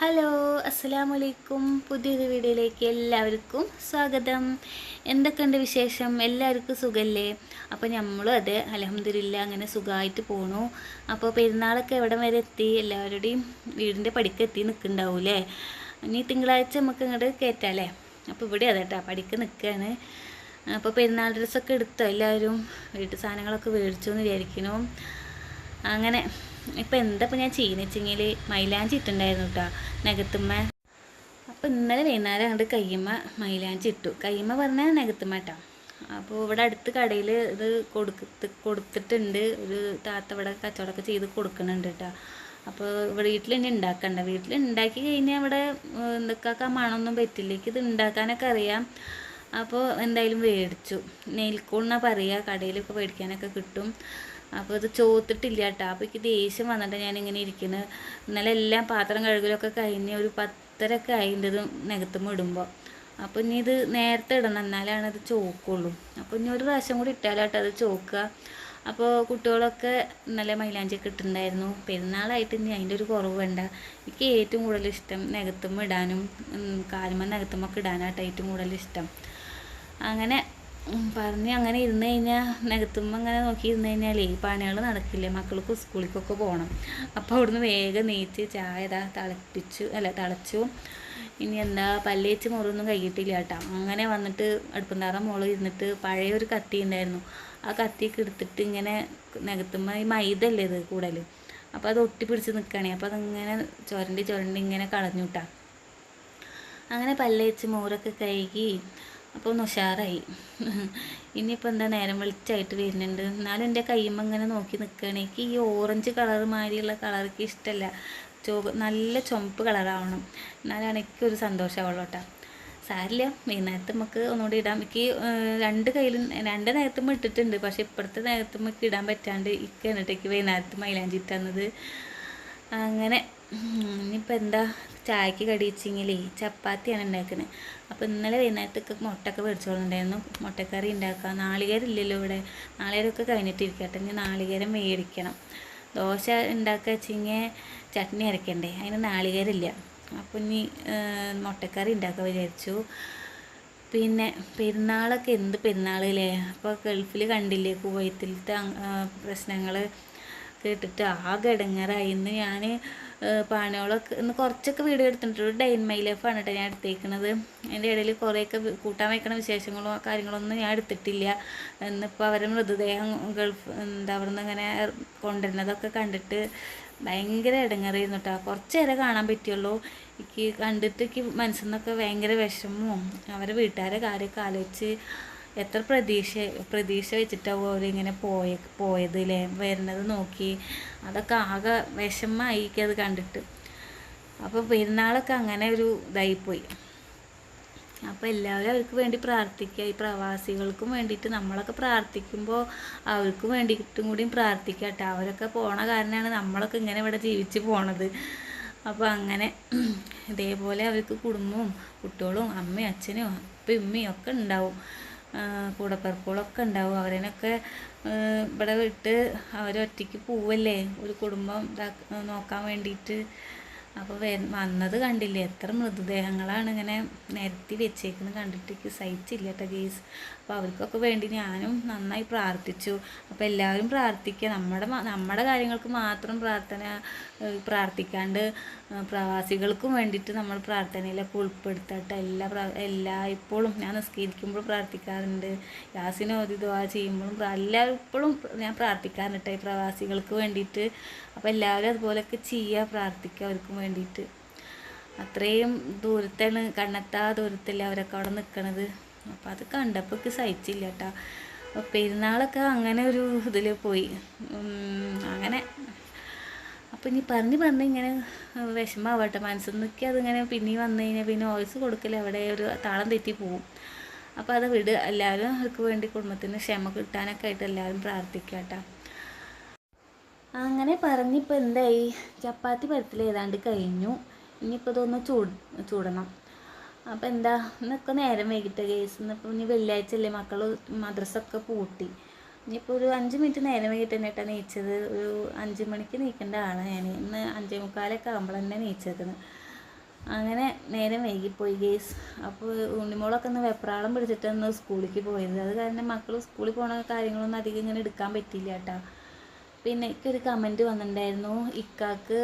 Hello, അസ്സലാമലൈക്കും. പുതിയൊരു വീഡിയോയിലേക്ക് എല്ലാവർക്കും സ്വാഗതം. എന്തൊക്കെയുണ്ട് വിശേഷം? എല്ലാവർക്കും സുഖമല്ലേ? അപ്പോൾ നമ്മളും അതെ, അൽഹംദുലില്ലാ അങ്ങനെ സുഖമായിട്ട് പോണു. അപ്പോൾ പെരുന്നാളൊക്കെ എവിടെ വരെ എത്തി? എല്ലാവരുടെയും വീടിൻ്റെ പടിക്ക് എത്തി നിൽക്കുന്നുണ്ടാവൂലേ? ഇനി തിങ്കളാഴ്ച നമുക്ക് ഇങ്ങോട്ട് കയറ്റാമല്ലേ? അപ്പോൾ ഇവിടെ അതെ കേട്ടോ, പടിക്ക് നിൽക്കുകയാണ്. അപ്പോൾ പെരുന്നാൾ ഡ്രസ്സൊക്കെ എടുത്തോ എല്ലാവരും? വീട്ടു സാധനങ്ങളൊക്കെ മേടിച്ചു എന്ന് വിചാരിക്കുന്നു. അങ്ങനെ ഇപ്പം എന്താ ഇപ്പം ഞാൻ ചെയ്യുന്നത് വെച്ചെങ്കിൽ മൈലാഞ്ചി ഇട്ടുണ്ടായിരുന്നു കേട്ടോ നഖത്തുമ്മ. അപ്പോൾ ഇന്നലെ വൈകുന്നേരം അങ്ങോട്ട് കയ്യമ്മ മൈലാഞ്ചി ഇട്ടു. കയ്യമ്മ പറഞ്ഞാൽ നഖത്തുമ്മ കേട്ടോ. അപ്പോൾ ഇവിടെ അടുത്ത് കടയിൽ ഇത് കൊടുത്തിട്ടുണ്ട്. ഒരു താത്ത ഇവിടെ കച്ചവടമൊക്കെ ചെയ്ത് കൊടുക്കുന്നുണ്ട് കേട്ടോ. അപ്പോൾ ഇവിടെ വീട്ടിൽ ഇനി ഉണ്ടാക്കണ്ട. വീട്ടിൽ ഉണ്ടാക്കി കഴിഞ്ഞാൽ ഇവിടെ എന്തൊക്കെ മണമൊന്നും പറ്റില്ല. ഇത് ഉണ്ടാക്കാനൊക്കെ അറിയാം. അപ്പോൾ എന്തായാലും മേടിച്ചു. നെയിൽക്കോണെന്നാണ് പറയുക, കടയിലൊക്കെ മേടിക്കാനൊക്കെ കിട്ടും. അപ്പോൾ ഇത് ചോത്തിട്ടില്ല കേട്ടോ. അപ്പോൾ എനിക്ക് ദേഷ്യം വന്നിട്ട് ഞാനിങ്ങനെ ഇരിക്കുന്നത്. ഇന്നലെ എല്ലാം പാത്രം കഴുകലൊക്കെ കഴിഞ്ഞ് ഒരു 10:30 ആയിൻ്റെത് നഖത്തുമ്മ ഇടുമ്പോൾ. അപ്പോൾ ഇനി ഇത് നേരത്തെ ഇടണം, എന്നാലാണ് അത് ചോക്കുള്ളൂ. അപ്പോൾ ഇനി ഒരു പ്രാവശ്യം കൂടി ഇട്ടാലോട്ടോ അത് ചോക്കുക. അപ്പോൾ കുട്ടികളൊക്കെ ഇന്നലെ മൈലാഞ്ചിയൊക്കെ ഇട്ടിട്ടുണ്ടായിരുന്നു. പെരുന്നാളായിട്ട് ഇനി അതിൻ്റെ ഒരു കുറവ് വേണ്ട. എനിക്ക് ഏറ്റവും കൂടുതൽ ഇഷ്ടം നഖത്തുമ്മ ഇടാനും കാലുമ്മ നഖത്തുമ്മൊക്കെ ഇടാനാട്ടോ ഏറ്റവും കൂടുതൽ ഇഷ്ടം. അങ്ങനെ പറഞ്ഞ് അങ്ങനെ ഇരുന്ന് കഴിഞ്ഞാൽ നഖത്തുമ്മ അങ്ങനെ നോക്കിയിരുന്ന് കഴിഞ്ഞാലേ പണികൾ നടക്കില്ലേ. മക്കൾക്ക് സ്കൂളിലേക്കൊക്കെ പോകണം. അപ്പോൾ അവിടുന്ന് വേഗം നീച്ച് ചായ തിളച്ചു. ഇനി എന്താ പല്ലേച്ച് മുറിവൊന്നും കഴിയിട്ടില്ല കേട്ടോ. അങ്ങനെ വന്നിട്ട് അടുപ്പന്താറ മോള് ഇരുന്നിട്ട് പഴയൊരു കത്തി ഉണ്ടായിരുന്നു. ആ കത്തിയൊക്കെ എടുത്തിട്ട് ഇങ്ങനെ നഖത്തുമ്മ ഈ മൈദല്ലേ ഇത് കൂടുതൽ, അപ്പോൾ അത് ഒട്ടിപ്പിടിച്ച് നിൽക്കുകയാണേ. അപ്പോൾ അതിങ്ങനെ ചുരണ്ടി ഇങ്ങനെ കളഞ്ഞു കേട്ടോ. അങ്ങനെ പല്ലേച്ച് മോരൊക്കെ കഴുകി അപ്പോൾ ഒന്ന് ഉഷാറായി. ഇനിയിപ്പോൾ എന്താ നേരം വെളിച്ചായിട്ട് വരുന്നുണ്ട്. എന്നാലും എൻ്റെ കയ്യുമ്മ ഇങ്ങനെ നോക്കി നിൽക്കുകയാണ്. എനിക്ക് ഈ ഓറഞ്ച് കളർ മാതിരിയുള്ള കളർക്ക് ഇഷ്ടമല്ല. നല്ല ചുമപ്പ് കളറാവണം, എന്നാലാണ് എനിക്കൊരു സന്തോഷമാവുള്ളൂ കേട്ടോ. സാരില്ല, വൈകുന്നേരത്ത് നമുക്ക് ഒന്നുകൂടി ഇടാം. എനിക്ക് രണ്ട് നേരത്തുമ്പോൾ ഇട്ടിട്ടുണ്ട്. പക്ഷേ ഇപ്പോഴത്തെ നേരത്തുമ്പോൾ ഇടാൻ പറ്റാണ്ട് എന്നിട്ടേക്ക് വൈകുന്നേരത്ത് മൈലാഞ്ചി തന്നത്. അങ്ങനെ ഇനിയിപ്പോൾ എന്താ ചായക്ക് കടി വെച്ചെങ്കിലേ ചപ്പാത്തിയാണ് ഉണ്ടാക്കുന്നത്. അപ്പോൾ ഇന്നലെ വൈകുന്നേരത്തൊക്കെ മുട്ടയൊക്കെ മേടിച്ചോളുണ്ടായിരുന്നു. മുട്ടക്കറി ഉണ്ടാക്കാം. നാളികേരം ഇല്ലല്ലോ ഇവിടെ. നാളികേരമൊക്കെ കഴിഞ്ഞിട്ടിരിക്കട്ടെ. ഇനി നാളികേരം മേടിക്കണം. ദോശ ഉണ്ടാക്കുക വെച്ചെങ്കിൽ ചട്നി അരയ്ക്കണ്ടേ, അതിന് നാളികേരമില്ല. അപ്പോൾ ഇനി മുട്ടക്കറി ഉണ്ടാക്കാൻ വിചാരിച്ചു. പിന്നെ പെരുന്നാളൊക്കെ എന്ത് പെരുന്നാളില്ലേ. അപ്പോൾ ഗൾഫിൽ കണ്ടില്ലേ കുവൈത്തിലത്തെ പ്രശ്നങ്ങൾ കേട്ടിട്ട് ആകെ ഇടങ്ങേറായി. ഇന്ന് ഞാൻ പാനകളൊക്കെ ഇന്ന് കുറച്ചൊക്കെ വീഡിയോ എടുത്തിട്ടുണ്ട്. ഒരു ഡേ ഇൻ മൈ ലൈഫാണ് കേട്ടോ ഞാൻ എടുത്തേക്കുന്നത്. അതിൻ്റെ ഇടയിൽ കുറേയൊക്കെ കൂട്ടാൻ വയ്ക്കണ വിശേഷങ്ങളോ കാര്യങ്ങളൊന്നും ഞാൻ എടുത്തിട്ടില്ല. ഇന്നിപ്പോൾ അവരെ മൃതദേഹം അവിടെ നിന്ന് ഇങ്ങനെ കൊണ്ടുവരുന്നതൊക്കെ കണ്ടിട്ട് ഭയങ്കര ഇടങ്ങേറായിരുന്നു കേട്ടോ. കുറച്ച് നേരം കാണാൻ പറ്റുള്ളൂ. എനിക്ക് കണ്ടിട്ട് എനിക്ക് മനസ്സിൽ നിന്നൊക്കെ ഭയങ്കര വിഷമവും അവരെ വീട്ടുകാരെ കാര്യമൊക്കെ ആലോചിച്ച് എത്ര പ്രതീക്ഷ വെച്ചിട്ടാവും അവരിങ്ങനെ പോയത് അല്ലേ. വരുന്നത് നോക്കി അതൊക്കെ ആകെ വിഷമമായി അത് കണ്ടിട്ട്. അപ്പോൾ പെരുന്നാളൊക്കെ അങ്ങനെ ഒരു ഇതായിപ്പോയി. അപ്പോൾ എല്ലാവരും അവർക്ക് വേണ്ടി പ്രാർത്ഥിക്കുക. ഈ പ്രവാസികൾക്കും വേണ്ടിയിട്ട് നമ്മളൊക്കെ പ്രാർത്ഥിക്കുമ്പോൾ അവർക്കും വേണ്ടിയിട്ടും കൂടിയും പ്രാർത്ഥിക്കുക കേട്ടോ. അവരൊക്കെ പോണ കാരണമാണ് നമ്മളൊക്കെ ഇങ്ങനെ ഇവിടെ ജീവിച്ച് പോണത്. അപ്പോൾ അങ്ങനെ ഇതേപോലെ അവർക്ക് കുടുംബവും കുട്ടികളും അമ്മയും അച്ഛനും അപ്പയും ഉമ്മയും ഒക്കെ ഉണ്ടാവും. കൂടപ്പിറപ്പുകളൊക്കെ ഉണ്ടാവും. അവരനൊക്കെ ഇവിടെ വിട്ട് അവരൊറ്റയ്ക്ക് പോവല്ലേ ഒരു കുടുംബം നോക്കാൻ വേണ്ടിയിട്ട്. അപ്പോൾ വന്നത് കണ്ടില്ലേ, എത്ര മൃതദേഹങ്ങളാണ് ഇങ്ങനെ നിരത്തി വെച്ചേക്കുന്നത് കണ്ടിട്ട് എനിക്ക് സഹിച്ചില്ല കേട്ടോ ഗെയ്സ്. അപ്പോൾ അവർക്കൊക്കെ വേണ്ടി ഞാനും നന്നായി പ്രാർത്ഥിച്ചു. അപ്പോൾ എല്ലാവരും പ്രാർത്ഥിക്കുക. നമ്മുടെ കാര്യങ്ങൾക്ക് മാത്രം പ്രാർത്ഥിക്കാണ്ട് പ്രവാസികൾക്കും വേണ്ടിയിട്ട് നമ്മൾ പ്രാർത്ഥനയിലൊക്കെ ഉൾപ്പെടുത്തട്ടെ. ഇപ്പോഴും ഞാൻ നിസ്കരിക്കുമ്പോൾ പ്രാർത്ഥിക്കാറുണ്ട്. യാസിന് ഓതി ദുആ ചെയ്യുമ്പോഴും ഇപ്പോഴും ഞാൻ പ്രാർത്ഥിക്കാറുണ്ട് ഈ പ്രവാസികൾക്ക് വേണ്ടിയിട്ട്. അപ്പോൾ എല്ലാവരും അതുപോലെയൊക്കെ ചെയ്യുക, പ്രാർത്ഥിക്കുക അവർക്കും വേണ്ടിയിട്ട്. അത്രയും ദൂരത്താണ്, കണ്ണെത്താ ദൂരത്തല്ലേ അവരൊക്കെ അവിടെ നിൽക്കണത്. അപ്പോൾ അത് കണ്ടപ്പോൾ എനിക്ക് സഹിച്ചില്ല കേട്ടോ. അപ്പോൾ പെരുന്നാളൊക്കെ അങ്ങനെ ഒരു ഇതിൽ പോയി. അങ്ങനെ അപ്പോൾ ഇനി പറഞ്ഞ് ഇങ്ങനെ വിഷമാവട്ടെ മനസ്സിൽ നിൽക്കി. അതിങ്ങനെ പിന്നെ വന്നു കഴിഞ്ഞാൽ പിന്നെ വോയിസ് കൊടുക്കൽ അവിടെ ഒരു താളം തെറ്റി പോവും. അപ്പോൾ അത് വിടുക. എല്ലാവരും അവർക്ക് വേണ്ടി കുടുംബത്തിന് ക്ഷമ കിട്ടാനൊക്കെ ആയിട്ട് എല്ലാവരും പ്രാർത്ഥിക്കുക കേട്ടോ. അങ്ങനെ പറഞ്ഞിപ്പോൾ എന്തായി, ചപ്പാത്തി പരത്തിൽ ഏതാണ്ട് കഴിഞ്ഞു. ഇനിയിപ്പോൾ ഇതൊന്ന് ചൂടണം. അപ്പോൾ എന്താ ഇന്നൊക്കെ നേരം വൈകിട്ട് കേസ്. ഇന്നിപ്പോൾ ഇനി വെള്ളിയാഴ്ച അല്ലേ, മക്കൾ മദ്രസൊക്കെ പൂട്ടി. ഇനിയിപ്പോൾ ഒരു 5 മിനിറ്റ് നേരം വൈകിട്ട് തന്നെ കേട്ടോ നീച്ചത്. ഒരു 5 മണിക്ക് നീക്കേണ്ട ആളാണ് ഞാൻ. ഇന്ന് 5:45 ആകുമ്പോൾ തന്നെ നീച്ചേക്കുന്നത്. അങ്ങനെ നേരം വൈകിപ്പോയി ഗേസ്. അപ്പോൾ ഉണ്ണിമോളൊക്കെ ഒന്ന് വെപ്രാളം പിടിച്ചിട്ടാണ് സ്കൂളിലേക്ക് പോയത്. അത് കാരണം മക്കൾ സ്കൂളിൽ പോണ കാര്യങ്ങളൊന്നും അധികം ഇങ്ങനെ എടുക്കാൻ പറ്റിയില്ല കേട്ടോ. പിന്നെ എനിക്കൊരു കമൻറ്റ് വന്നിട്ടുണ്ടായിരുന്നു, ഇക്കാക്ക്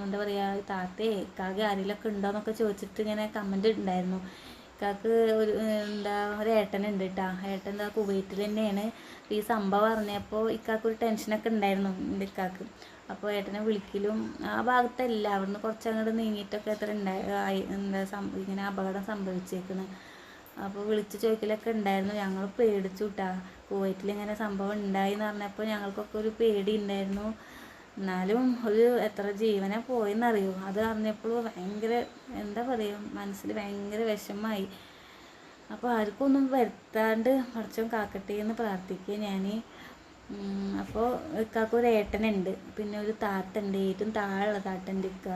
എന്താ പറയുക, താത്തേ ഇക്കാക്ക് ആരെങ്കിലുമൊക്കെ ഉണ്ടോ എന്നൊക്കെ ചോദിച്ചിട്ട് ഇങ്ങനെ കമൻറ്റ് ഉണ്ടായിരുന്നു. ഇക്കാക്ക് ഒരു ഏട്ടനുണ്ട് കേട്ടോ. ഏട്ടൻ എന്താ കുവൈറ്റിൽ തന്നെയാണ്. ഈ സംഭവം അറിഞ്ഞപ്പോൾ ഇക്കാക്കൊരു ടെൻഷനൊക്കെ ഉണ്ടായിരുന്നു എൻ്റെ ഇക്കാക്ക്. അപ്പോൾ ഏട്ടനെ വിളിക്കലും ആ ഭാഗത്തല്ല, അവിടുന്ന് കുറച്ചങ്ങോട്ട് നീങ്ങിയിട്ടൊക്കെ എത്ര ഇങ്ങനെ അപകടം സംഭവിച്ചേക്കണ്. അപ്പോൾ വിളിച്ച് ചോദിക്കലൊക്കെ ഉണ്ടായിരുന്നു. ഞങ്ങൾ പേടിച്ചു കേട്ടാ. കുവൈറ്റിൽ ഇങ്ങനെ സംഭവം ഉണ്ടായി എന്ന് പറഞ്ഞപ്പോൾ ഞങ്ങൾക്കൊക്കെ ഒരു പേടി ഉണ്ടായിരുന്നു. എന്നാലും എത്ര ജീവനെ പോയെന്നറിയോ. അത് അറിഞ്ഞപ്പോൾ ഭയങ്കര എന്താ പറയുക, മനസ്സിൽ ഭയങ്കര വിഷമമായി. അപ്പോൾ ആർക്കും ഒന്നും വരുത്താണ്ട് പടച്ചോൻ കാക്കട്ടെ എന്ന് പ്രാർത്ഥിക്കുക ഞാൻ. അപ്പോൾ ഇക്കാക്കൊരു ഏട്ടനുണ്ട്, പിന്നെ ഒരു താത്തണ്ട്, ഏറ്റവും താഴെയുള്ള താത്തൻ്റെ ഇക്ക.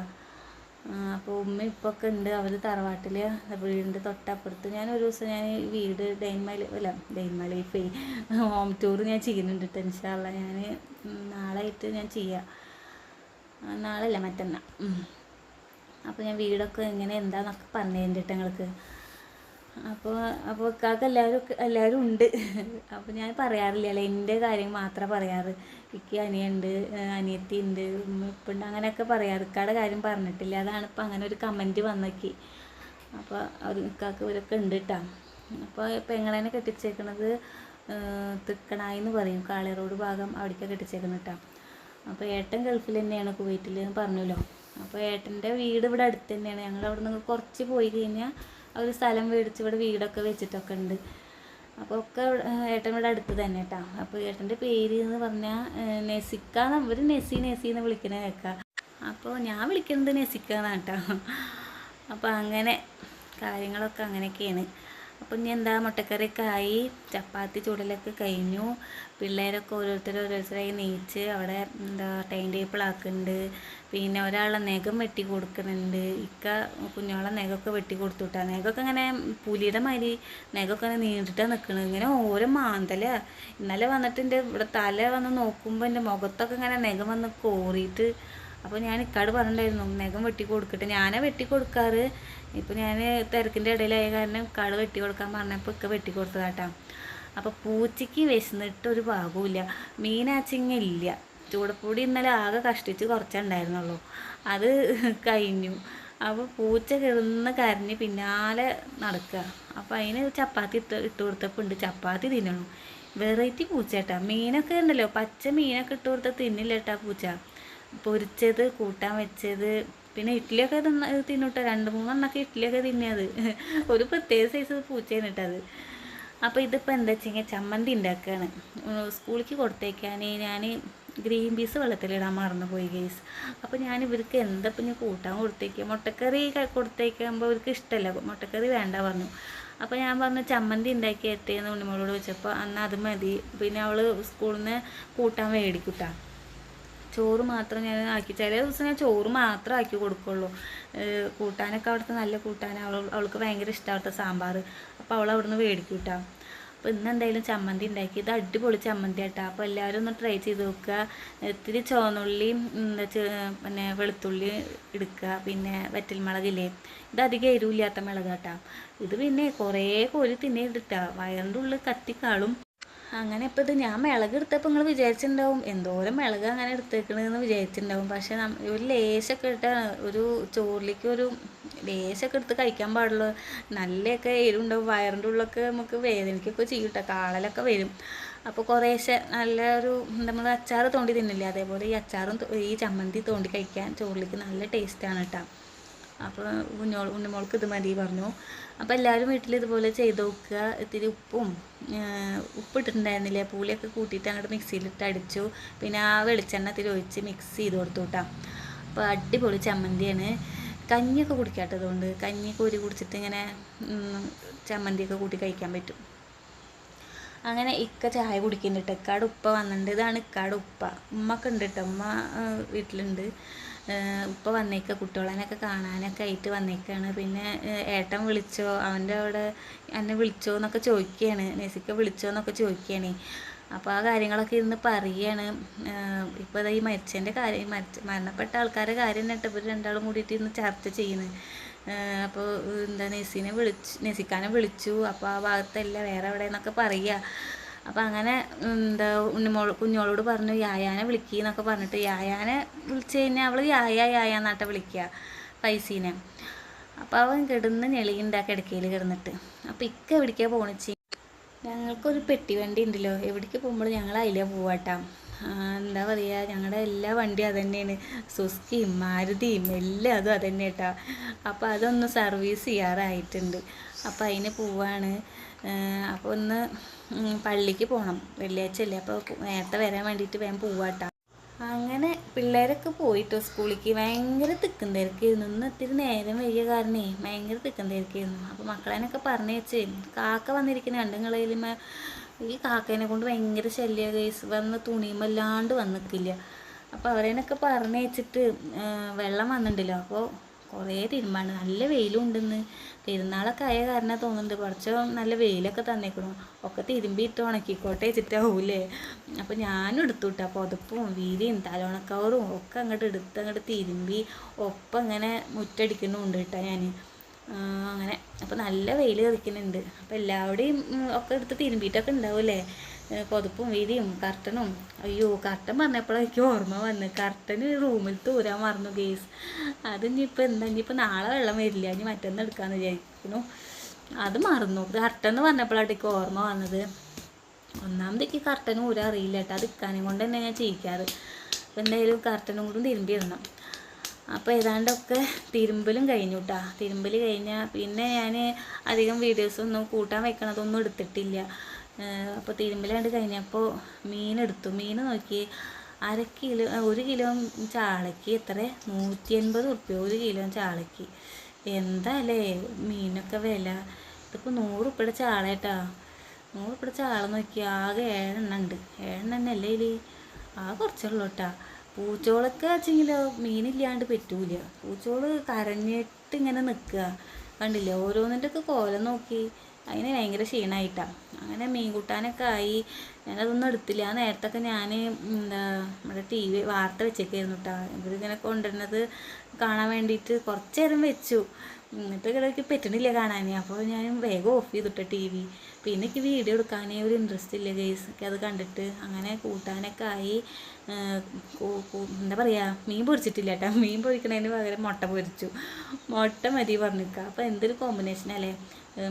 അപ്പോൾ ഉമ്മ ഇപ്പൊക്കെ ഉണ്ട്. അവർ തറവാട്ടിൽ വീടിൻ്റെ തൊട്ടപ്പുറത്ത്. ഒരു ദിവസം ഞാൻ വീട് ഡെയിൻമ ലൈഫ് ഹോം ടൂർ ഞാൻ ചെയ്യുന്നുണ്ട് കേട്ടോ. ഇൻഷാ അള്ളാ ഞാൻ നാളായിട്ട് ഞാൻ ചെയ്യാം. നാളല്ല മറ്റന്നാൾ. അപ്പോൾ ഞാൻ വീടൊക്കെ എങ്ങനെ എന്താന്നൊക്കെ പറഞ്ഞു തരുന്നുണ്ട് നിങ്ങൾക്ക്. അപ്പോൾ ഇക്കാക്ക് എല്ലാവരും ഉണ്ട്. അപ്പോൾ ഞാൻ പറയാറില്ല, എൻ്റെ കാര്യം മാത്രമേ പറയാറ്. എനിക്ക് അനിയുണ്ട്, അനിയത്തി ഉണ്ട്, ഉമ്മ അങ്ങനെയൊക്കെ പറയാറ്. ഇക്കാടെ കാര്യം പറഞ്ഞിട്ടില്ല. അതാണ് ഇപ്പം അങ്ങനെ ഒരു കമൻറ്റ് വന്നേക്ക്. അപ്പോൾ ഇക്കാക്ക് ഇവരൊക്കെ ഉണ്ട് കേട്ടോ. അപ്പോൾ പെങ്ങളേനെ കെട്ടിച്ചേക്കണത് തൃക്കണായി എന്ന് പറയും, കാളി റോഡ് ഭാഗം, അവിടേക്കാണ് കെട്ടിച്ചേക്കുന്നത് കേട്ടോ. അപ്പോൾ ഏട്ടൻ ഗൾഫിൽ തന്നെയാണ്, കുവൈറ്റിൽ എന്ന് പറഞ്ഞല്ലോ. അപ്പോൾ ഏട്ടൻ്റെ വീട് ഇവിടെ അടുത്ത് തന്നെയാണ്. ഞങ്ങൾ അവിടെ നിന്ന് കുറച്ച് പോയി കഴിഞ്ഞാൽ ഒരു സ്ഥലം മേടിച്ച് ഇവിടെ വീടൊക്കെ വെച്ചിട്ടൊക്കെ ഉണ്ട്. അപ്പോൾ ഒക്കെ ഏട്ടൻ ഇവിടെ അടുത്ത് തന്നെ കേട്ടോ. അപ്പോൾ ഏട്ടൻ്റെ പേര് എന്ന് പറഞ്ഞാൽ നെസിക്കാന്ന്. ഇവർ നെസി എന്ന് വിളിക്കണ കേൾക്കാം. അപ്പോൾ ഞാൻ വിളിക്കുന്നത് നെസിക്കാന്നാണ് കേട്ടോ. അപ്പോൾ അങ്ങനെ കാര്യങ്ങളൊക്കെ അങ്ങനെയൊക്കെയാണ്. അപ്പം ഇനി എന്താ, മുട്ടക്കറിയൊക്കെ ആയി, ചപ്പാത്തി ചൂടലൊക്കെ കഴിഞ്ഞു. പിള്ളേരൊക്കെ ഓരോരുത്തരായി നീച്ച് അവിടെ ടൈം ടേബിൾ ആക്കുന്നുണ്ട്. പിന്നെ ഒരാളെ നഖം വെട്ടി കൊടുക്കുന്നുണ്ട്. ഇക്ക കുഞ്ഞോളെ നഖമൊക്കെ വെട്ടി കൊടുത്തുവിട്ടാ. നഖമൊക്കെ ഇങ്ങനെ പുലിയുടെ മാതിരി നഖമൊക്കെ ഇങ്ങനെ നീണ്ടിട്ടാണ് നിൽക്കുന്നത്. ഇങ്ങനെ ഓരോ മാന്തല. ഇന്നലെ വന്നിട്ട് എൻ്റെ ഇവിടെ തല വന്ന് നോക്കുമ്പോൾ എൻ്റെ മുഖത്തൊക്കെ ഇങ്ങനെ നഖം വന്ന് കോറിയിട്ട്. അപ്പോൾ ഞാൻ ഇക്കാട് പറഞ്ഞിട്ടുണ്ടായിരുന്നു നഖം വെട്ടി കൊടുക്കട്ടെ. ഞാനാ വെട്ടി കൊടുക്കാറ്. ഇപ്പോൾ ഞാൻ തിരക്കിൻ്റെ ഇടയിലായ കാരണം ഇക്കാട് വെട്ടി കൊടുക്കാൻ പറഞ്ഞപ്പോൾ ഇക്ക വെട്ടി കൊടുത്തതാട്ടാ. അപ്പോൾ പൂച്ചയ്ക്ക് വിശന്നിട്ട് ഒരു ഭാഗവുമില്ല. മീനാച്ചിങ്ങില്ല. ചൂടപ്പൊടി ഇന്നലെ ആകെ കഷ്ടിച്ച് കുറച്ചുണ്ടായിരുന്നുള്ളൂ, അത് കഴിഞ്ഞു. അപ്പോൾ പൂച്ച കിടന്ന് കരഞ്ഞ് പിന്നാലെ നടക്കുക. അപ്പോൾ അതിന് ചപ്പാത്തി ഇട്ട് കൊടുത്തപ്പോൾ ഉണ്ട് ചപ്പാത്തി തിന്നണം. വെറൈറ്റി പൂച്ച കേട്ടാ. മീനൊക്കെ ഉണ്ടല്ലോ, പച്ച മീനൊക്കെ ഇട്ട് കൊടുത്താൽ തിന്നില്ല കേട്ടാ പൂച്ച. പൊരിച്ചത്, കൂട്ടാൻ വെച്ചത്, പിന്നെ ഇഡ്ഡലിയൊക്കെ തിന്നിട്ടോ. 2-3 എണ്ണമൊക്കെ ഇഡ്ഡലിയൊക്കെ തിന്നിയത്. ഒരു പ്രത്യേക സൈസ് പൂച്ചയാണ് ഇട്ടത്. അപ്പോൾ ഇതിപ്പോൾ എന്താ വെച്ചെങ്കിൽ ചമ്മന്തി ഉണ്ടാക്കുകയാണ്. സ്കൂളിലേക്ക് കൊടുത്തേക്കാൻ ഞാൻ ഗ്രീൻ പീസ് വെള്ളത്തിലിടാൻ മറന്നു പോയി ഗൈസ്. അപ്പോൾ ഞാൻ ഇവർക്ക് എന്താ ഇപ്പം ഞാൻ കൂട്ടാൻ കൊടുത്തേക്കുക. മുട്ടക്കറി കൊടുത്തേക്കുമ്പോൾ ഇവർക്ക് ഇഷ്ടമല്ല, മുട്ടക്കറി വേണ്ട പറഞ്ഞു. അപ്പോൾ ഞാൻ പറഞ്ഞു ചമ്മന്തി ഉണ്ടാക്കി എത്തേന്ന് ഉണ്ണിമോളോട് വെച്ചപ്പോൾ അന്ന് അത് മതി. പിന്നെ അവൾ സ്കൂളിൽ നിന്ന് കൂട്ടാൻ മേടിക്കൂട്ടാ. ചോറ് മാത്രം ഞാൻ ആക്കി, ചില ദിവസം ഞാൻ ചോറ് മാത്രം ആക്കി കൊടുക്കുള്ളൂ. കൂട്ടാനൊക്കെ അവിടുത്തെ നല്ല കൂട്ടാൻ, അവൾക്ക് ഭയങ്കര ഇഷ്ടം അവിടുത്തെ സാമ്പാർ. അപ്പോൾ അവൾ അവിടെ നിന്ന് മേടിക്കും കേട്ടോ. അപ്പോൾ ഇന്ന് എന്തായാലും ചമ്മന്തി ഉണ്ടാക്കി. ഇത് അടിപൊളി ചമ്മന്തി കേട്ടോ. അപ്പോൾ എല്ലാവരും ഒന്ന് ട്രൈ ചെയ്ത് നോക്കുക. ഇത്തിരി ചുവന്നുള്ളിയും പിന്നെ വെളുത്തുള്ളി എടുക്കുക. പിന്നെ വറ്റൽമുളകില്ലേ, ഇത് അധികം എരിവില്ലാത്ത മുളക് കേട്ടോ. ഇത് പിന്നെ കുറേ കോരി തിന്നിട്ടാ, വയറിൻ്റെ ഉള്ളിൽ കത്തിക്കാളും. അങ്ങനെ ഇപ്പോൾ ഇത് ഞാൻ മിളക് എടുത്തപ്പോൾ നിങ്ങൾ വിചാരിച്ചിട്ടുണ്ടാവും എന്തോരം മിളക് അങ്ങനെ എടുത്തേക്കണെന്ന് വിചാരിച്ചിട്ടുണ്ടാവും. പക്ഷേ ഒരു ലേശമൊക്കെ ഇട്ടാണ്, ഒരു ചോറിലേക്ക് ഒരു ലേശമൊക്കെ എടുത്ത് കഴിക്കാൻ പാടുള്ളൂ. നല്ലൊക്കെ എരിവുണ്ടാവും. വയറിൻ്റെ ഉള്ളൊക്കെ നമുക്ക് വേദനയ്ക്കൊക്കെ ചെയ്യും കേട്ടോ, കാളലൊക്കെ വരും. അപ്പോൾ കുറേശ്ശെ നല്ലൊരു നമ്മൾ അച്ചാർ തോണ്ടി തിന്നില്ലേ, അതേപോലെ ഈ അച്ചാറും ഈ ചമ്മന്തി തോണ്ടി കഴിക്കാൻ ചോറിലേക്ക് നല്ല ടേസ്റ്റാണ് കേട്ടോ. അപ്പോൾ ഉണ്ണിമോൾക്ക് ഇത് മതി പറഞ്ഞു. അപ്പോൾ എല്ലാവരും വീട്ടിൽ ഇതുപോലെ ചെയ്ത് നോക്കുക. ഇത്തിരി ഉപ്പിട്ടിട്ടുണ്ടായിരുന്നില്ലേ, പൂളിയൊക്കെ കൂട്ടിയിട്ട് അങ്ങോട്ട് മിക്സിയിലിട്ട് അടിച്ചു. പിന്നെ ആ വെളിച്ചെണ്ണ ഇത്തിരി ഒഴിച്ച് മിക്സ് ചെയ്ത് കൊടുത്തു കേട്ടോ. അപ്പോൾ അടിപൊളി ചമ്മന്തിയാണ്. കഞ്ഞിയൊക്കെ കുടിക്കാത്തതുകൊണ്ട് കഞ്ഞി കോരി കുടിച്ചിട്ട് ഇങ്ങനെ ചമ്മന്തിയൊക്കെ കൂട്ടി കഴിക്കാൻ പറ്റും. അങ്ങനെ ഇക്ക ചായ കുടിക്കുന്നുണ്ട്. ഇക്കാട് ഉപ്പ വന്നിട്ടുണ്ട്. ഇതാണ് ഇക്കാട് ഉപ്പ. ഉമ്മയൊക്കെ ഉണ്ട് കേട്ടോ, ഉമ്മ വീട്ടിലുണ്ട്. ഉപ്പ വന്നേക്കുക, കുട്ടികളെയൊക്കെ കാണാനൊക്കെ ആയിട്ട് വന്നേക്കാണ്. പിന്നെ ഏട്ടൻ വിളിച്ചോ, അവൻ്റെ അവിടെ എന്നെ വിളിച്ചോ എന്നൊക്കെ ചോദിക്കുകയാണ്. നെസിക്ക വിളിച്ചോ എന്നൊക്കെ ചോദിക്കുകയാണ്. അപ്പോൾ ആ കാര്യങ്ങളൊക്കെ ഇരുന്ന് പറയാണ്. ഇപ്പോൾ ഈ മരിച്ചതിൻ്റെ കാര്യം, മരണപ്പെട്ട ആൾക്കാരുടെ കാര്യം തന്നെ ഇവർ രണ്ടാളും കൂടിയിട്ട് ഇന്ന് ചർച്ച ചെയ്യുന്നത്. അപ്പോൾ എന്താ നെസിക്കാനെ വിളിച്ചു. അപ്പോൾ ആ ഭാഗത്തല്ല വേറെ എവിടെ എന്നൊക്കെ പറയുക. അപ്പം അങ്ങനെ എന്താ കുഞ്ഞോളോട് പറഞ്ഞു യായാനെ വിളിക്കുന്നൊക്കെ പറഞ്ഞിട്ട് യായാനെ വിളിച്ചു കഴിഞ്ഞാൽ അവൾ യായാന്നാട്ട വിളിക്കുക ഫൈസീനെ. അപ്പോൾ അവൻ കിടന്ന് ഞെളിയുണ്ടാക്കി കിടക്കയിൽ കിടന്നിട്ട്. അപ്പോൾ ഇക്ക എവിടേക്കാണ് പോണിച്ച്, ഞങ്ങൾക്കൊരു പെട്ടി വണ്ടി ഉണ്ടല്ലോ, എവിടേക്ക് പോകുമ്പോൾ ഞങ്ങൾ അതിലേ പോവാട്ടാ. എന്താ പറയുക, ഞങ്ങളുടെ എല്ലാ വണ്ടിയും അത് തന്നെയാണ്, സുസ്കിയും മാരുതിയും എല്ലാം അതും അത് തന്നെ കേട്ടോ. അപ്പോൾ അതൊന്ന് സർവീസ് ചെയ്യാറായിട്ടുണ്ട്. അപ്പോൾ അതിന് പോവാണ്. അപ്പോൾ ഒന്ന് പള്ളിക്ക് പോകണം, വെള്ളിയാഴ്ച അല്ലേ, അപ്പോൾ നേരത്തെ വരാൻ വേണ്ടിയിട്ട് വേഗം പോവാട്ടാ. അങ്ങനെ പിള്ളേരൊക്കെ പോയിട്ടോ സ്കൂളിലേക്ക്. ഭയങ്കര തിക്കും തിരക്കായിരുന്നു. ഇന്ന് ഇത്തിരി നേരം വൈകിയ കാരണേ ഭയങ്കര തിക്കും തിരക്കായിരുന്നു. അപ്പോൾ മക്കളേനൊക്കെ പറഞ്ഞു വെച്ച് കാക്ക വന്നിരിക്കുന്ന രണ്ടുങ്ങളയിലും ഈ കാക്കേനെ കൊണ്ട് ഭയങ്കര ശല്യ കേസ് വന്ന് തുണിയുമല്ലാണ്ട് വന്നിക്കില്ല. അപ്പോൾ അവരേനൊക്കെ പറഞ്ഞു വെച്ചിട്ട് വെള്ളം വന്നിട്ടുണ്ടല്ലോ, അപ്പോൾ കുറേ തിരുമ്പാണ്. നല്ല വെയിലും ഉണ്ടെന്ന്, പെരുന്നാളൊക്കെ ആയ കാരണം തോന്നുന്നുണ്ട്. കുറച്ച് നല്ല വെയിലൊക്കെ തന്നേക്കണു. ഒക്കെ തിരുമ്പിയിട്ട് ഉണക്കിക്കോട്ടെ വെച്ചിട്ടാവൂലേ. അപ്പോൾ ഞാനും എടുത്തു കിട്ടാ പുതപ്പും വീതിയും തലോണക്കവറും ഒക്കെ അങ്ങോട്ട് തിരുമ്പി ഒപ്പം ഇങ്ങനെ മുറ്റടിക്കുന്നുണ്ട് കേട്ടോ ഞാൻ. അങ്ങനെ അപ്പോൾ നല്ല വെയിൽ തെറിക്കുന്നുണ്ട്. അപ്പോൾ എല്ലാവരുടെയും ഒക്കെ എടുത്ത് തിരുമ്പിയിട്ടൊക്കെ ഉണ്ടാവില്ലേ, പുതപ്പും വീതിയും കർട്ടനും. അയ്യോ, കർട്ടൻ പറഞ്ഞപ്പോഴേക്കും ഓർമ്മ വന്ന്, കർട്ടന് റൂമിൽ തൂരാൻ മറന്നു ഗേസ്. അത് ഇനിയിപ്പോൾ എന്താ, ഇനിയിപ്പോൾ നാളെ വെള്ളം വരില്ല, ഇനി മറ്റൊന്ന് എടുക്കാമെന്ന് വിചാരിക്കുന്നു. അത് മറന്നു. കർട്ടൻ എന്ന് പറഞ്ഞപ്പോഴാട്ടേക്ക് ഓർമ്മ വന്നത്. ഒന്നാമതേക്ക് കർട്ടനും ഊരാൻ അറിയില്ല കേട്ടോ, അത് ഇക്കാനും കൊണ്ട് തന്നെ ഞാൻ ചെയ്യിക്കാറ്. അപ്പോൾ എന്തായാലും കർട്ടനും കൂടി തിരുമ്പിയിടണം. അപ്പോൾ ഏതാണ്ടൊക്കെ തിരുമ്പലും കഴിഞ്ഞു കേട്ടോ. തിരുമ്പൽ കഴിഞ്ഞാൽ പിന്നെ ഞാൻ അധികം വീഡിയോസൊന്നും കൂട്ടാൻ വെക്കണതൊന്നും എടുത്തിട്ടില്ല. അപ്പോൾ തിരുമ്പലാണ്ട് കഴിഞ്ഞപ്പോൾ മീനെടുത്തു. മീൻ നോക്കി 1 കിലോ ചാളയ്ക്ക് എത്ര, 180 ഉറുപ്പ്യ 1 കിലോ ചാളയ്ക്ക്. എന്താ അല്ലേ മീനൊക്കെ വില. ഇതിപ്പോൾ 100 ഉറുപ്പ്യയുടെ ചാള കേട്ടോ. 100 ഉറുപ്പ്യയുടെ ചാള നോക്കി ആകെ 7 എണ്ണം ഉണ്ട്. 7 എണ്ണം തന്നെ അല്ലേ ഇതിൽ, കുറച്ചുള്ളൂ കേട്ടോ. പൂച്ചോളൊക്കെ വെച്ചെങ്കിലോ മീനില്ലാണ്ട് പറ്റൂല. പൂച്ചോള് കരഞ്ഞിട്ട് ഇങ്ങനെ നിൽക്കുക കണ്ടില്ലേ. ഓരോന്നിൻ്റെ ഒക്കെ കോലം നോക്കി, അതിന് ഭയങ്കര ക്ഷീണമായിട്ടാണ്. അങ്ങനെ മീൻ കൂട്ടാനൊക്കെ ആയി. ഞാനതൊന്നും എടുത്തില്ല. ആ നേരത്തൊക്കെ ഞാൻ എന്താ നമ്മുടെ TV വാർത്ത വെച്ചേക്കായിരുന്നു കേട്ടോ. ഇവരിങ്ങനെ കൊണ്ടുവരുന്നത് കാണാൻ വേണ്ടിയിട്ട് കുറച്ച് നേരം വെച്ചു. എന്നിട്ട് കിടക്ക് പറ്റണില്ല കാണാൻ. അപ്പോൾ ഞാൻ വേഗം ഓഫ് ചെയ്തിട്ട് TV. പിന്നെ എനിക്ക് വീഡിയോ എടുക്കാനേ ഒരു ഇൻട്രസ്റ്റ് ഇല്ല ഗൈസ്. ഒക്കെ അത് കണ്ടിട്ട് അങ്ങനെ കൂട്ടാനൊക്കെ ആയി. എന്താ പറയുക, മീൻ പൊരിച്ചിട്ടില്ല കേട്ടോ. മീൻ പൊരിക്കണതിന് പകരം മുട്ട പൊരിച്ചു. മുട്ട മതി പറഞ്ഞിരിക്കുക. അപ്പോൾ എന്തൊരു കോമ്പിനേഷനല്ലേ,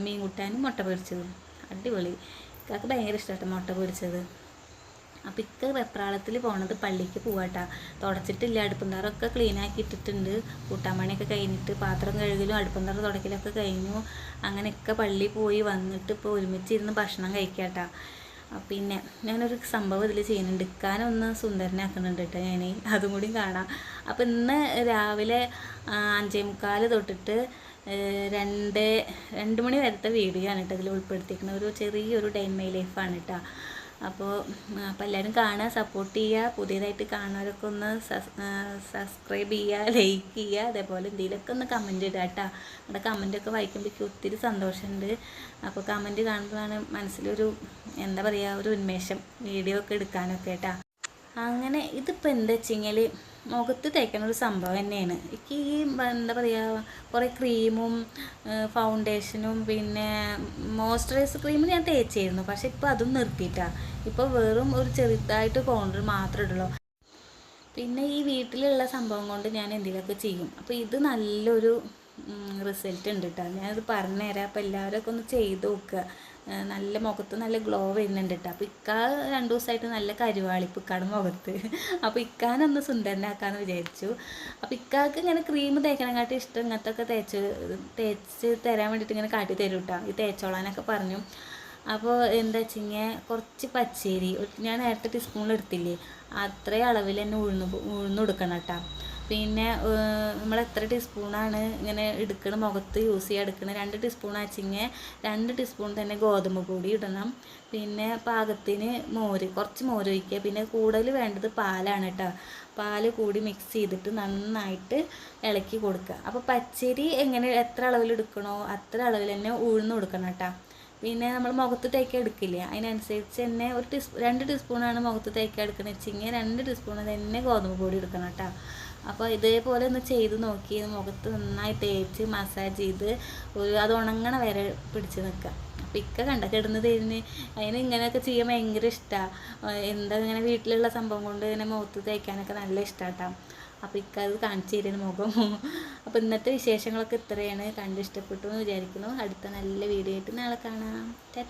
മീൻ കൂട്ടാനും മുട്ട പൊരിച്ചത്. അടിപൊളി. ഇക്കാക്ക് ഭയങ്കര ഇഷ്ടമാട്ടോ മുട്ട പൊരിച്ചത്. അപ്പോൾ ഇക്ക വെപ്രാളത്തിൽ പോണത് പള്ളിക്ക് പോവാട്ടാ. തുടച്ചിട്ടില്ല, അടുപ്പന്തറൊക്കെ ക്ലീൻ ആക്കി ഇട്ടിട്ടുണ്ട്. കൂട്ടാൻ പണിയൊക്കെ കഴിഞ്ഞിട്ട് പാത്രം കഴുകലും അടുപ്പന്തറ തുടക്കലൊക്കെ കഴിഞ്ഞു. അങ്ങനെ ഇക്ക പള്ളി പോയി വന്നിട്ട് ഇപ്പോൾ ഒരുമിച്ചിരുന്ന് ഭക്ഷണം കഴിക്കാട്ടാ. പിന്നെ ഞാനൊരു സംഭവം ഇതിൽ ചെയ്യുന്നുണ്ട്. ഇക്കാനൊന്ന് സുന്ദരനാക്കുന്നുണ്ട് കേട്ടോ ഞാൻ, അതും കൂടി കാണാം. അപ്പോൾ ഇന്ന് രാവിലെ 5:45 തൊട്ടിട്ട് 2 മണി വരത്തെ വീഡിയോ ആണ് കേട്ടോ ഇതിൽ ഉൾപ്പെടുത്തിയിരിക്കുന്നത്. ഒരു ചെറിയൊരു ഡേ ഇൻ മൈ ലൈഫാണ് കേട്ടോ. അപ്പോൾ എല്ലാവരും കാണുക, സപ്പോർട്ട് ചെയ്യുക. പുതിയതായിട്ട് കാണുന്നവരൊക്കെ ഒന്ന് സബ്സ്ക്രൈബ് ചെയ്യുക, ലൈക്ക് ചെയ്യുക. അതേപോലെ എന്തെങ്കിലുമൊക്കെ ഒന്ന് കമൻറ്റ് ഇടുക കേട്ടോ. നമ്മുടെ കമൻറ്റൊക്കെ വായിക്കുമ്പോഴേക്കും ഒത്തിരി സന്തോഷമുണ്ട്. അപ്പോൾ കമൻറ്റ് കാണുമ്പോഴാണ് മനസ്സിലൊരു എന്താ പറയുക, ഒരു ഉന്മേഷം വീഡിയോ ഒക്കെ എടുക്കാനൊക്കെ കേട്ടോ. അങ്ങനെ ഇതിപ്പോൾ എന്താ വെച്ചെങ്കിൽ മുഖത്ത് തേക്കുന്ന ഒരു സംഭവം തന്നെയാണ്. എനിക്ക് ഈ എന്താ പറയുക, കുറേ ക്രീമും ഫൗണ്ടേഷനും പിന്നെ മോയ്സ്ചറൈസർ ക്രീം ഞാൻ തേച്ചായിരുന്നു. പക്ഷെ ഇപ്പോൾ അതും നിർത്തിയിട്ടാണ്. ഇപ്പോൾ വെറും ഒരു ചെറുതായിട്ട് പൗഡർ മാത്രമേ ഇടുള്ളൂ. പിന്നെ ഈ വീട്ടിലുള്ള സംഭവം കൊണ്ട് ഞാൻ എന്തെങ്കിലുമൊക്കെ ചെയ്യും. അപ്പോൾ ഇത് നല്ലൊരു റിസൾട്ട് ഉണ്ട് കേട്ടോ. ഞാനത് പറഞ്ഞുതരാം. അപ്പോൾ എല്ലാവരൊക്കെ ഒന്ന് ചെയ്ത് നോക്കുക. നല്ല മുഖത്ത് നല്ല ഗ്ലോ വരുന്നുണ്ട് കേട്ടോ. അപ്പോൾ ഇക്കാ 2 ദിവസമായിട്ട് നല്ല കരുവാളിപ്പ് ഇക്കാട് മുഖത്ത്. അപ്പോൾ ഇക്കാനൊന്ന് സുന്ദരനാക്കാമെന്ന് വിചാരിച്ചു. അപ്പോൾ ഇക്കാക്ക് ഇങ്ങനെ ക്രീം തേക്കണങ്ങാട്ടി ഇഷ്ടം ഇങ്ങനത്തെ ഒക്കെ തേച്ച് തരാൻ വേണ്ടിയിട്ട് ഇങ്ങനെ കാട്ടി തരും കേട്ടോ. ഈ തേച്ചോളാനൊക്കെ പറഞ്ഞു. അപ്പോൾ എന്താ വെച്ചിങ്ങനെ കുറച്ച് പച്ചരി ഞാൻ നേരത്തെ ടീസ്പൂണിൽ എടുത്തില്ലേ, അത്രയും അളവിൽ തന്നെ ഉഴുന്ന് കൊടുക്കണം കേട്ടോ. പിന്നെ നമ്മൾ എത്ര ടീസ്പൂണാണ് ഇങ്ങനെ എടുക്കണം മുഖത്ത് യൂസ് ചെയ്യാൻ എടുക്കണം, 2 ടീസ്പൂൺ ആച്ചിങ്ങനെ 2 ടീസ്പൂൺ തന്നെ ഗോതമ്പ് പൊടി ഇടണം. പിന്നെ പാകത്തിന് കുറച്ച് മോര് ഒഴിക്കുക. പിന്നെ കൂടുതൽ വേണ്ടത് പാലാണ് കേട്ടോ. പാല് കൂടി മിക്സ് ചെയ്തിട്ട് നന്നായിട്ട് ഇളക്കി കൊടുക്കുക. അപ്പോൾ പച്ചരി എത്ര അളവിൽ എടുക്കണോ അത്ര അളവിൽ തന്നെ ഉഴുന്ന് കൊടുക്കണം കേട്ടോ. പിന്നെ നമ്മൾ മുഖത്ത് തേക്കാൻ എടുക്കില്ല, അതിനനുസരിച്ച് തന്നെ 2 ടീസ്പൂണാണ് മുഖത്ത് തേക്കാൻ എടുക്കുന്നത് വെച്ചെങ്കിൽ 2 ടീസ്പൂൺ തന്നെ ഗോതമ്പ് പൊടി എടുക്കണം കേട്ടോ. അപ്പോൾ ഇതേപോലെ ഒന്ന് ചെയ്ത് നോക്കി, മുഖത്ത് നന്നായി തേച്ച് മസാജ് ചെയ്ത് അത് ഉണങ്ങണ വരെ പിടിച്ച് നിൽക്കുക. അപ്പോൾ കണ്ട കിടന്ന് തരുന്ന് അതിന് ഇങ്ങനെയൊക്കെ ചെയ്യാൻ ഭയങ്കര ഇഷ്ടമാണ്. എന്താ ഇങ്ങനെ വീട്ടിലുള്ള സംഭവം കൊണ്ട് ഇങ്ങനെ മുഖത്ത് തേക്കാനൊക്കെ നല്ല ഇഷ്ടമാട്ടോ. അപ്പോൾ അത് കാണിച്ചു തരുന്ന മുഖം. അപ്പോൾ ഇന്നത്തെ വിശേഷങ്ങളൊക്കെ ഇത്രയാണ്. കണ്ട് ഇഷ്ടപ്പെട്ടു എന്ന് വിചാരിക്കുന്നു. അടുത്ത നല്ല വീഡിയോ ആയിട്ട് നാളെ കാണാം. ടാറ്റാ.